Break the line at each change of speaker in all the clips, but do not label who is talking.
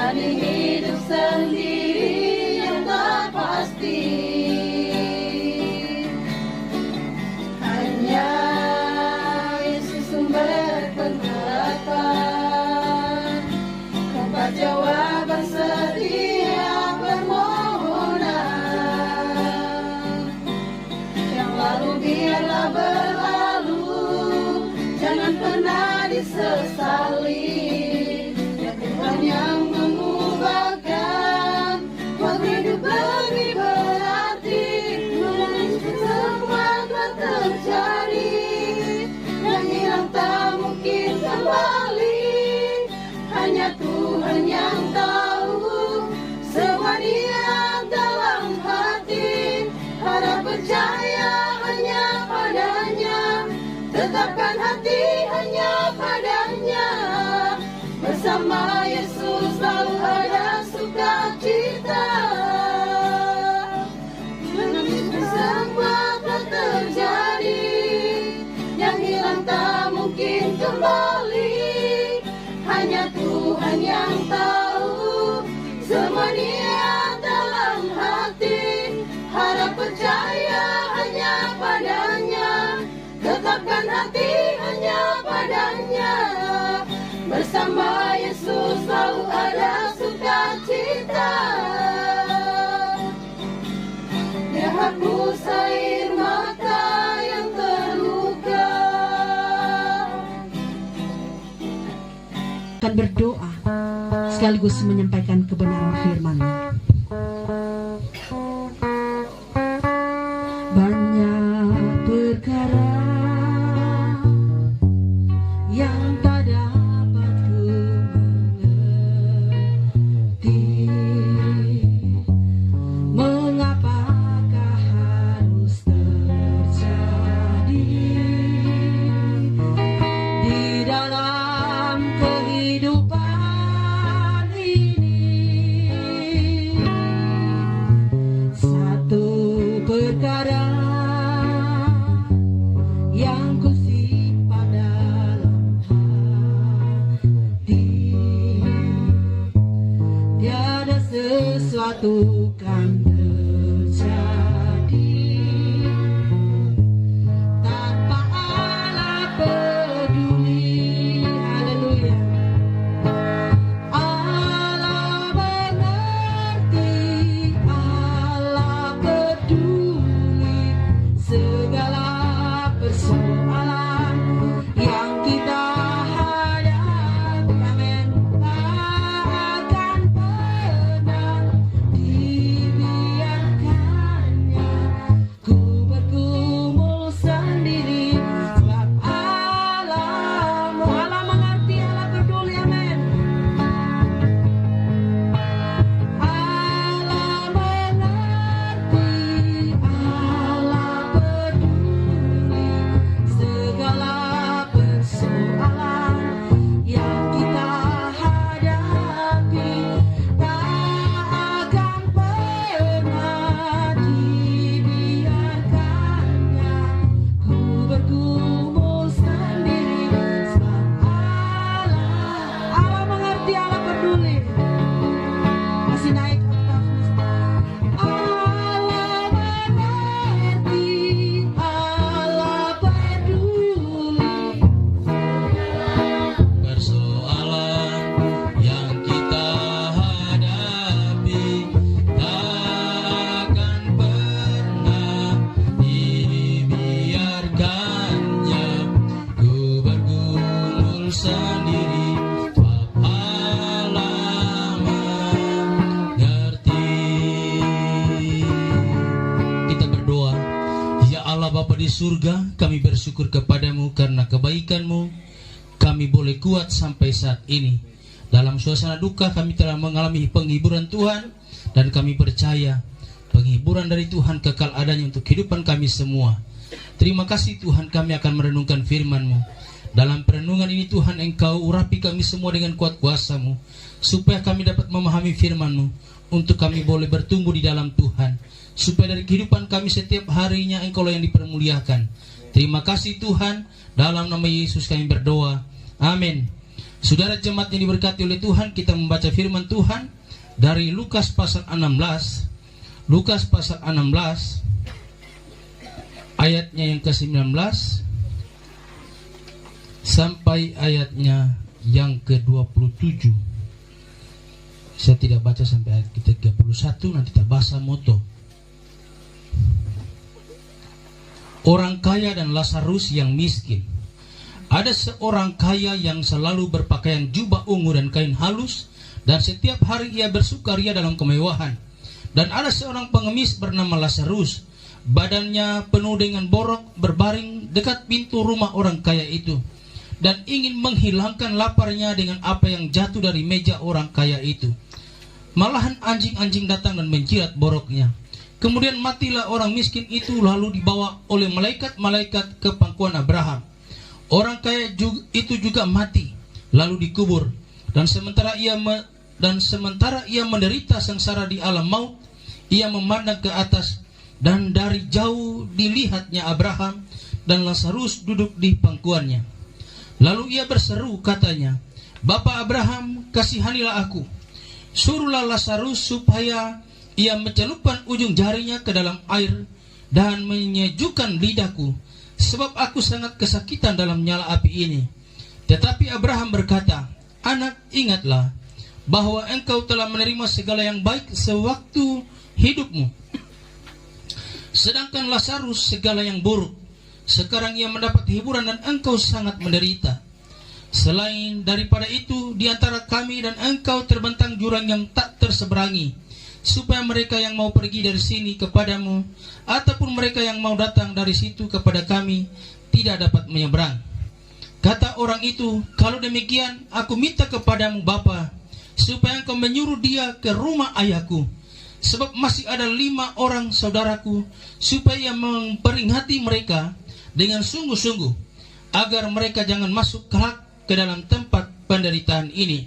jalani hidup sendiri yang tak pasti. Hanya Yesus sumber pengharapan, tempat jawaban setiap permohonan. Yang lalu biarlah berlalu, jangan pernah disesali. Ya Tuhan yang mengubahkan, buat hidup lebih berarti. Melalui semua telah terjadi, yang hilang tak mungkin kembali. Hanya Tuhan yang tahu, semua Dia dalam hati. Harap percaya hanya padanya, tetapkan hati hanya padanya. Bersama Yesus selalu ada sukacita. Semua telah terjadi, yang hilang tak mungkin kembali. Hanya Tuhan yang tahu, semua Dia dalam hati. Harap percaya hanya padanya, tetapkan hati hanya padanya. Bersama Yesus selalu ada sukacita. Dia hapus air mata yang terluka.
Akan berdoa sekaligus menyampaikan kebenaran firman-Nya. Banyak perkara yang tak dapat ku mengerti. Mengapakah harus terjadi di dalam kehidupan ini? Satu perkara yang ku simpan dalam hati, tiada sesuatu kan terjadi tanpa Allah peduli. Haleluya. Allah mengerti, Allah peduli segala persoalan yang kita hadapi. Amin. Tak akan pernah dibiarkannya ku bergumul sendiri, sebab Allah mengerti, Allah peduli. Amin. Allah mengerti, Allah peduli segala persoalan yang kita hadapi. Tak akan pernah dibiarkannya ku bergumul sendiri, sebab Allah mengerti, Allah peduli. Masih naik oktavnya. Allah mengerti, Allah peduli
Persoalan yang kita hadapi tak akan pernah dibiarkannya ku bergumul sendiri, sebab Allah mengerti. Kita berdoa. Ya Allah Bapa di surga, kami bersyukur kepadamu karena kebaikan-Mu kami boleh kuat sampai saat ini. Dalam suasana duka kami telah mengalami penghiburan Tuhan, dan kami percaya penghiburan dari Tuhan kekal adanya untuk kehidupan kami semua. Terima kasih Tuhan, kami akan merenungkan firman-Mu. Dalam perenungan ini Tuhan, Engkau urapi kami semua dengan kuat kuasa-Mu, supaya kami dapat memahami firman-Mu, untuk kami boleh bertumbuh di dalam Tuhan, supaya dari kehidupan kami setiap harinya Engkau yang dipermuliakan. Terima kasih Tuhan, dalam nama Yesus kami berdoa. Amin. Saudara jemaat yang diberkati oleh Tuhan, kita membaca firman Tuhan dari Lukas pasal 16. Lukas pasal 16 ayatnya yang ke-19 sampai ayatnya yang ke-27. Saya tidak baca sampai ayat ke-31, nanti kita bahasa moto. Orang kaya dan Lazarus yang miskin. Ada seorang kaya yang selalu berpakaian jubah ungu dan kain halus, dan setiap hari ia bersukaria dalam kemewahan. Dan ada seorang pengemis bernama Lazarus, badannya penuh dengan borok, berbaring dekat pintu rumah orang kaya itu, dan ingin menghilangkan laparnya dengan apa yang jatuh dari meja orang kaya itu. Malahan anjing-anjing datang dan menjilat boroknya. Kemudian matilah orang miskin itu, lalu dibawa oleh malaikat-malaikat ke pangkuan Abraham. Orang kaya itu juga mati, lalu dikubur. Dan sementara ia menderita sengsara di alam maut, ia memandang ke atas, dan dari jauh dilihatnya Abraham dan Lazarus duduk di pangkuannya. Lalu ia berseru, katanya, "Bapa Abraham, kasihanilah aku. Suruhlah Lazarus supaya ia mencelupkan ujung jarinya ke dalam air dan menyejukkan lidahku, sebab aku sangat kesakitan dalam nyala api ini." Tetapi Abraham berkata, "Anak, ingatlah bahwa engkau telah menerima segala yang baik sewaktu hidupmu, sedangkan Lazarus segala yang buruk. Sekarang ia mendapat hiburan dan engkau sangat menderita. Selain daripada itu, di antara kami dan engkau terbentang jurang yang tak terseberangi, supaya mereka yang mau pergi dari sini kepadamu, ataupun mereka yang mau datang dari situ kepada kami, tidak dapat menyeberang." Kata orang itu, "Kalau demikian, aku minta kepadamu Bapa, supaya engkau menyuruh dia ke rumah ayahku, sebab masih ada 5 orang saudaraku, supaya memperingati mereka dengan sungguh-sungguh, agar mereka jangan masuk kelak ke dalam tempat penderitaan ini."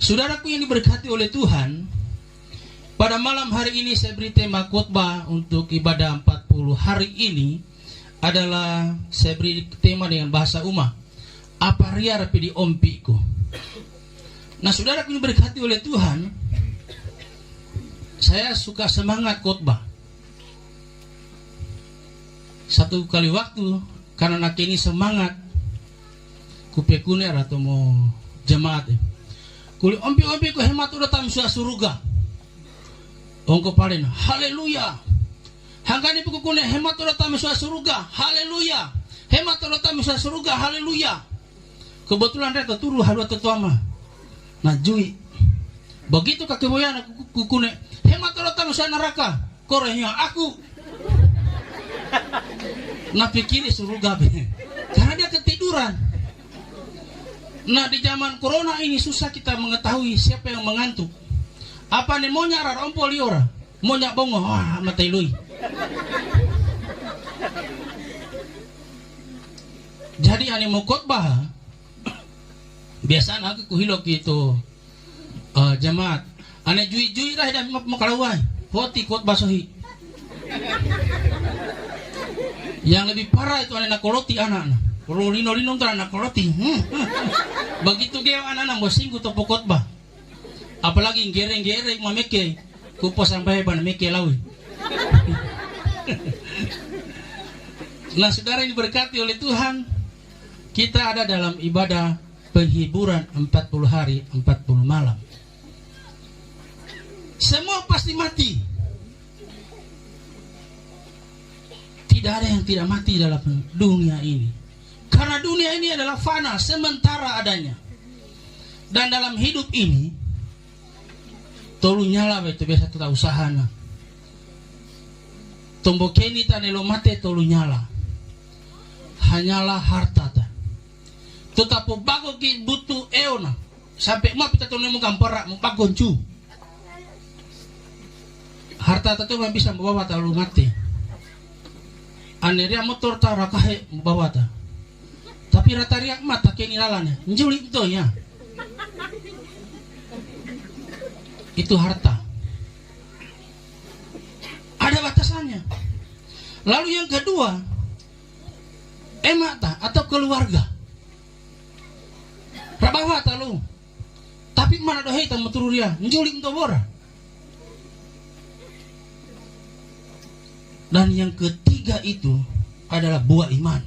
Saudaraku yang diberkati oleh Tuhan, pada malam hari ini saya beri tema khotbah untuk ibadah 40 hari ini adalah, saya beri tema dengan bahasa Uma, "Apa ria rapi di ompiku." Nah, saudaraku yang diberkati oleh Tuhan, saya suka semangat khotbah. Satu kali waktu, karena nak ini semangat, kupekuner atau mau jemaat, kuli ompi-ompi ku hemat udah tam surga. Ongko paling, haleluya. Hangkani pukukune hemat udah tam surga, haleluya. Hemat udah tam surga, haleluya. Kebetulan mereka turu halwa tetuama. Nah, jui. Begitu kakeboyan aku kukune, hemat udah tam neraka. Korehnya aku. Nah, pikiri surga be. Karena dia ketiduran. Nah, di zaman corona ini susah kita mengetahui siapa yang mengantuk. Apa nih monya rarompo liora? Monya bongo, wah mata ilui. Jadi ane mau khotbah, biasanya aku kuhilok gitu jemaat. Ane jui-jui lah dan mau kalawai. Hoti khotbah sohi. Yang lebih parah itu ane nakoloti anak. Kalau lino-lino kan anak koloti. Begitu dia anak-anak mau singgu topo khotbah. Apalagi gereng-gereng mameke kupos sampai ban meke lawi. Nah, saudara yang diberkati oleh Tuhan, kita ada dalam ibadah penghiburan 40 hari 40 malam. Semua pasti mati. Tidak ada yang tidak mati dalam dunia ini. Karena dunia ini adalah fana, sementara adanya. Dan dalam hidup ini tolu nyala itu biasa kita usahana. Tombokeni tanelo mate tolu nyala. Hanyalah harta ta. Tetapi bago ki butuh eona. Sampai mau kita tolu nemu gampara mau pagoncu. Harta ta tu bisa membawa ta lu mate. Aneria motor ta rakahe membawa ta. Tapi rataria mata keni lalanya. Njuli itu ya. Itu harta. Ada batasannya. Lalu yang kedua, emata atau keluarga. Rabawa talu. Tapi mana dohei tamu turu dia, njuling tobora. Dan yang ketiga itu adalah buah iman.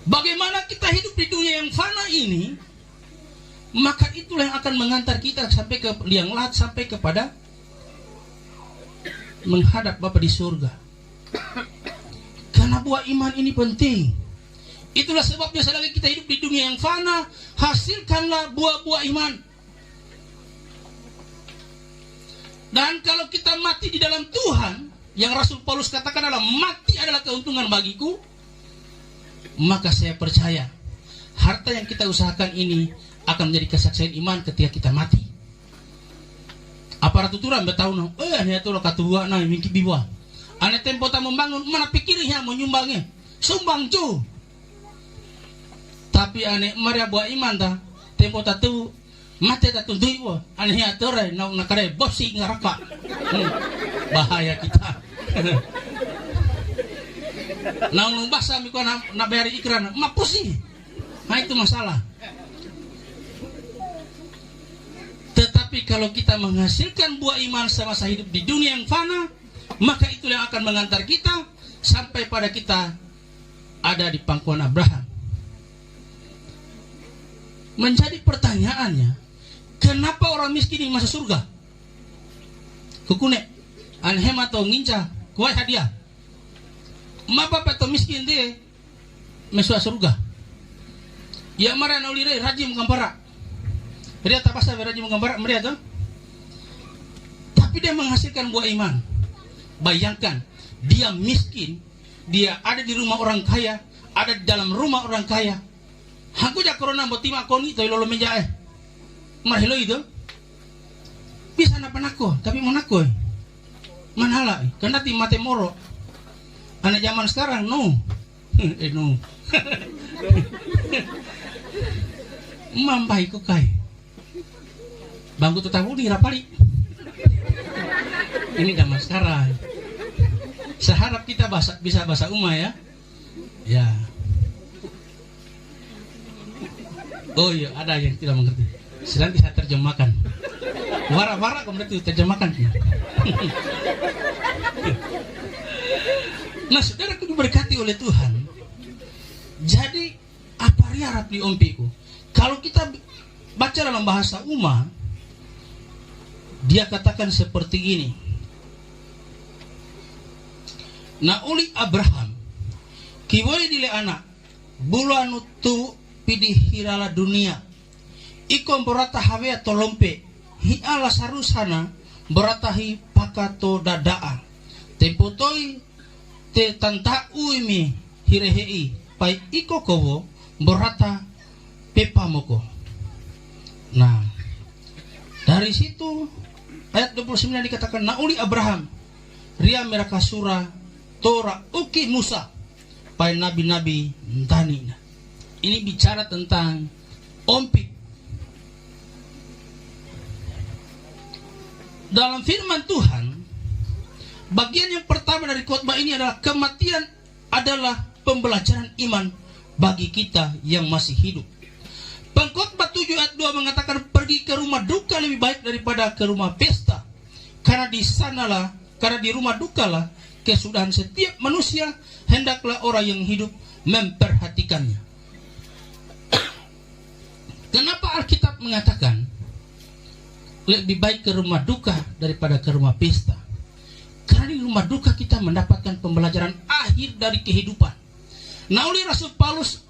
Bagaimana kita hidup di dunia yang fana ini, maka itulah yang akan mengantar kita sampai ke liang lahat, sampai kepada menghadap Bapa di surga. Karena buah iman ini penting. Itulah sebabnya selagi kita hidup di dunia yang fana, hasilkanlah buah-buah iman. Dan kalau kita mati di dalam Tuhan, yang Rasul Paulus katakan adalah mati adalah keuntungan bagiku, maka saya percaya harta yang kita usahakan ini akan menjadi kesaksian iman ketika kita mati. Aparat tuturan bertahun ane itu lo katua na mingki biwa. Ane tempo tak membangun, mana pikirnya mau nyumbangnya, sumbang cu. Tapi ane maria buah iman ta, tempo tak tu mati tak tundui wo, ane ya tore na nakare bosi ngaraka. Bahaya kita. Naung bahasa mikon na bayari ikran, mapusi. Nah itu masalah. Tetapi kalau kita menghasilkan buah iman semasa hidup di dunia yang fana, maka itu yang akan mengantar kita sampai pada kita ada di pangkuan Abraham. Menjadi pertanyaannya, kenapa orang miskin ini masuk surga? Kukune, anhem atau nginca, kuai hadiah. Mapa atau miskin dia masuk surga? Ya marah naulire rajim kampara. Dia tak pasal rajim kampara mereka tu. Tapi dia menghasilkan buah iman. Bayangkan, dia miskin, dia ada di rumah orang kaya, ada di dalam rumah orang kaya. Aku jak corona botima koni tu lolo menja Marhelo itu. Bisa napa nako, tapi mau nako. Manhala, karena ti mate moro. Anak zaman sekarang no. No. Mampai ko kai. Bangku tetamu di rapali. Ini zaman sekarang. Seharap kita bisa bahasa Uma ya. Ya. Oh iya, ada yang tidak mengerti. Sedang bisa terjemahkan. Wara-wara kemudian itu terjemahkan. Nah, saudara itu diberkati oleh Tuhan. Jadi apa harap di ompiku? Kalau kita baca dalam bahasa Uma, dia katakan seperti ini. Na uli Abraham, kiwai dile anak, bulan tu pidih hirala dunia, ikom berata hawe atau lompe, hi ala sarusana beratahi pakato dadaa, tempotoi te tanta uimi hirehei, pai iko kowo berata pepamoko. Nah, dari situ ayat 29 dikatakan nauli Abraham ria merakasura tora uki Musa pai nabi-nabi tani. Ini bicara tentang ompik. Dalam firman Tuhan, bagian yang pertama dari khotbah ini adalah kematian adalah pembelajaran iman bagi kita yang masih hidup. Pengkhotbah 7 ayat 2 mengatakan pergi ke rumah duka lebih baik daripada ke rumah pesta. Karena di sanalah, karena di rumah dukalah kesudahan setiap manusia, hendaklah orang yang hidup memperhatikannya. Kenapa Alkitab mengatakan lebih baik ke rumah duka daripada ke rumah pesta? Karena di rumah duka kita mendapatkan pembelajaran akhir dari kehidupan. Nah, oleh Rasul Paulus,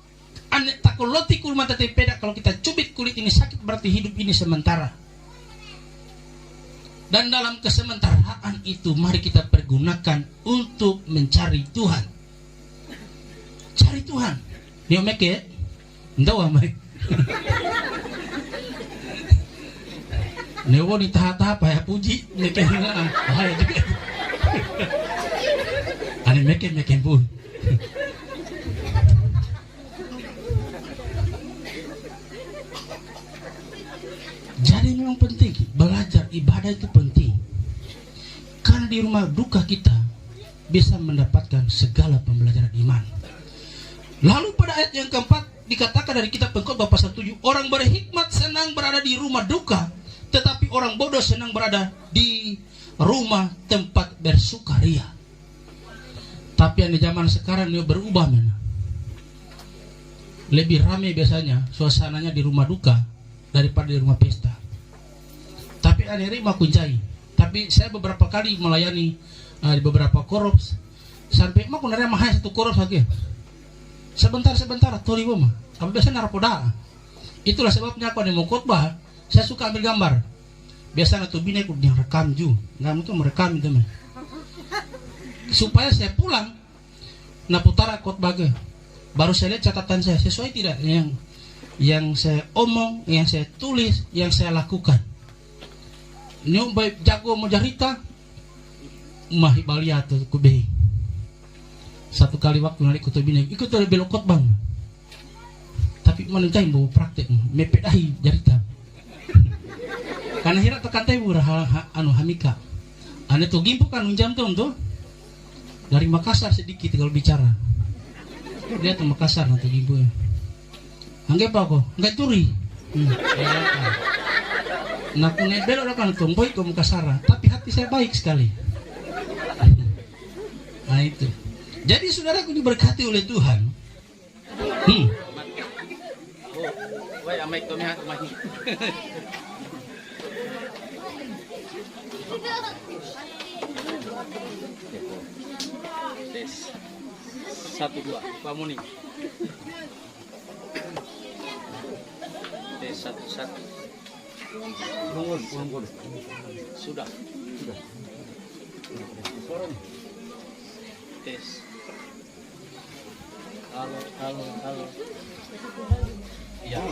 takoloti kulma tetepeda, kalau kita cubit kulit ini sakit berarti hidup ini sementara. Dan dalam kesementaraan itu mari kita pergunakan untuk mencari Tuhan. Cari Tuhan. Dia meke, ndawa mai. Newo ni tahap-tahap ya puji meke bahaya juga. Ane meke pun. Jadi memang penting belajar ibadah itu penting. Karena di rumah duka kita bisa mendapatkan segala pembelajaran iman. Lalu pada ayat yang keempat dikatakan dari kitab Pengkhotbah pasal 7, orang berhikmat senang berada di rumah duka, tetapi orang bodoh senang berada di rumah tempat bersukaria. Tapi yang di zaman sekarang ini berubah, men. Lebih ramai biasanya suasananya di rumah duka daripada di rumah pesta. Tapi aneh mah kuncai. Tapi saya beberapa kali melayani di beberapa korops, sampai mah kunarnya mahal satu korops lagi. Sebentar tori mah. Tapi biasanya narapoda. Itulah sebabnya aku ada mau khotbah, saya suka ambil gambar. Biasanya tuh bini aku yang rekam ju, nggak mungkin merekam itu mah. Supaya saya pulang, nah putara khotbah ke, baru saya lihat catatan saya sesuai tidak yang saya omong, yang saya tulis, yang saya lakukan. Ini baik jago mau jarita, mah ibalia tuh kubeh. Satu kali waktu narik kutu bini, ikut dari belok khotbah. Tapi manusia mau praktek, mepedahi jarita. Karena hira tekan teh hamika. Ane tuh gimpu kan unjam tuh dari Makassar sedikit kalau bicara. Dia tuh Makassar nanti gimpu ya. Anggap apa kok? Enggak turi. Nah punya belok kan tomboy ke Makassar, tapi hati saya baik sekali. Nah itu. Jadi saudaraku diberkati oleh Tuhan.
Tes 1 2 Pak Muni. Tes 1 1. Bangun. Sudah. Tes. Halo. Ya.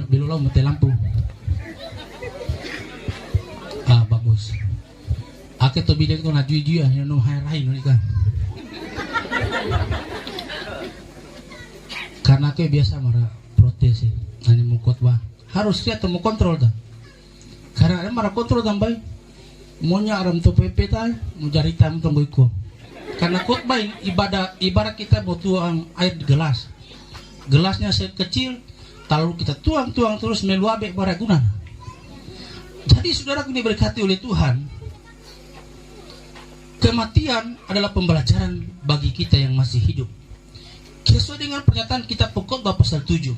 Bilulah mati lampu. Bagus. Ake to bidek to na juju ya, no hai no kan. Karena ke biasa marah protes sih. Ani mau khotbah. Harus dia mau kontrol dah. Karena ada marah kontrol tambah. Maunya aram to pepe ta, mau cari tam to boiko. Karena khotbah ibarat kita mau tuang air di gelas. Gelasnya sekecil, lalu kita tuang terus meluapek baraguna. Jadi saudaraku diberkati oleh Tuhan. Kematian adalah pembelajaran bagi kita yang masih hidup. Sesuai dengan pernyataan kitab Pengkhotbah pasal 7.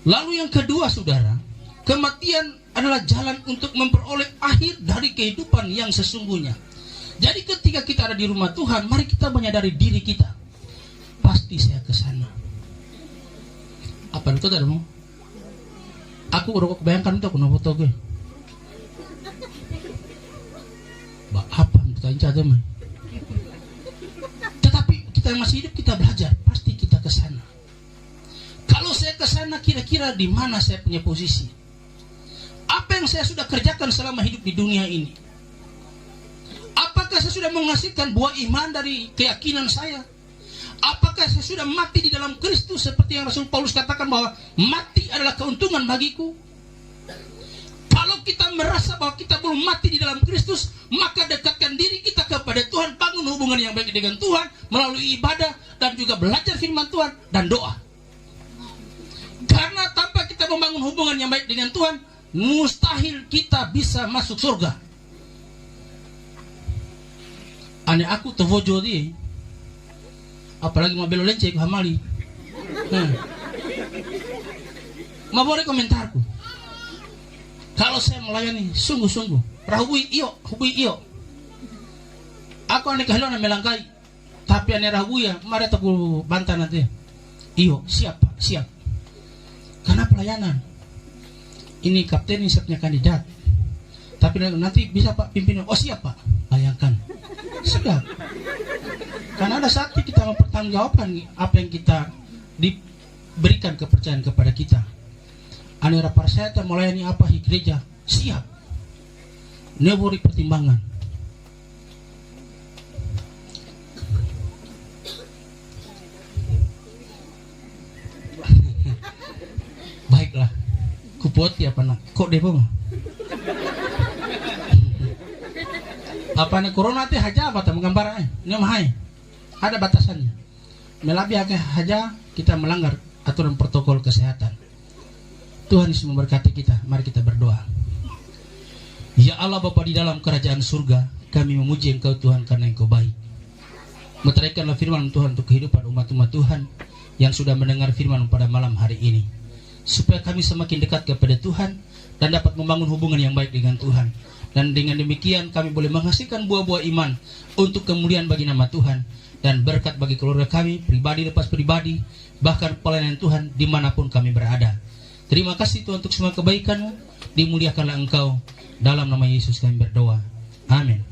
Lalu yang kedua saudara, kematian adalah jalan untuk memperoleh akhir dari kehidupan yang sesungguhnya. Jadi ketika kita ada di rumah Tuhan, mari kita menyadari diri kita. Pasti saya ke sana. Apa itu tadi mau? Aku udah bayangkan itu aku foto gue. Apa kita teman? Tetapi kita yang masih hidup kita belajar, pasti kita ke sana. Kalau saya ke sana kira-kira di mana saya punya posisi? Apa yang saya sudah kerjakan selama hidup di dunia ini? Apakah saya sudah menghasilkan buah iman dari keyakinan saya? Apakah saya sudah mati di dalam Kristus seperti yang Rasul Paulus katakan bahwa mati adalah keuntungan bagiku? Kalau kita merasa bahwa kita belum mati di dalam Kristus, maka dekatkan diri kita kepada Tuhan, bangun hubungan yang baik dengan Tuhan melalui ibadah dan juga belajar firman Tuhan dan doa. Karena tanpa kita membangun hubungan yang baik dengan Tuhan, mustahil kita bisa masuk surga. Ane aku terwojo dia. Apalagi mau belok lenceng hamali. Mau boleh komentarku. Kalau saya melayani sungguh-sungguh, hubui iyo. Aku ane kehilangan melangkai, tapi ane rahubui ya, mari aku bantah nanti. Iyo, siap. Karena pelayanan. Ini kapten ini siapnya kandidat. Tapi nanti bisa Pak pimpinan. Oh siap Pak, bayangkan. Siap. Karena ada saat kita mempertanggungjawabkan apa yang kita diberikan kepercayaan kepada kita. Anera perseta melayani apa di gereja, siap. Nebori pertimbangan. Baiklah, kupoti apa nak? Kok depo mah? Apa nih corona teh haja apa menggambar ini mahai. Ada batasannya. Melabi haja kita melanggar aturan protokol kesehatan. Tuhan Yesus memberkati kita. Mari kita berdoa. Ya Allah Bapa di dalam kerajaan surga, kami memuji Engkau Tuhan karena Engkau baik. Meteraikanlah firman Tuhan untuk kehidupan umat-umat Tuhan yang sudah mendengar firman pada malam hari ini, supaya kami semakin dekat kepada Tuhan dan dapat membangun hubungan yang baik dengan Tuhan. Dan dengan demikian kami boleh menghasilkan buah-buah iman untuk kemuliaan bagi nama Tuhan dan berkat bagi keluarga kami, pribadi lepas pribadi, bahkan pelayanan Tuhan dimanapun kami berada. Terima kasih Tuhan untuk semua kebaikan-Mu. Dimuliakanlah Engkau. Dalam nama Yesus kami berdoa. Amin.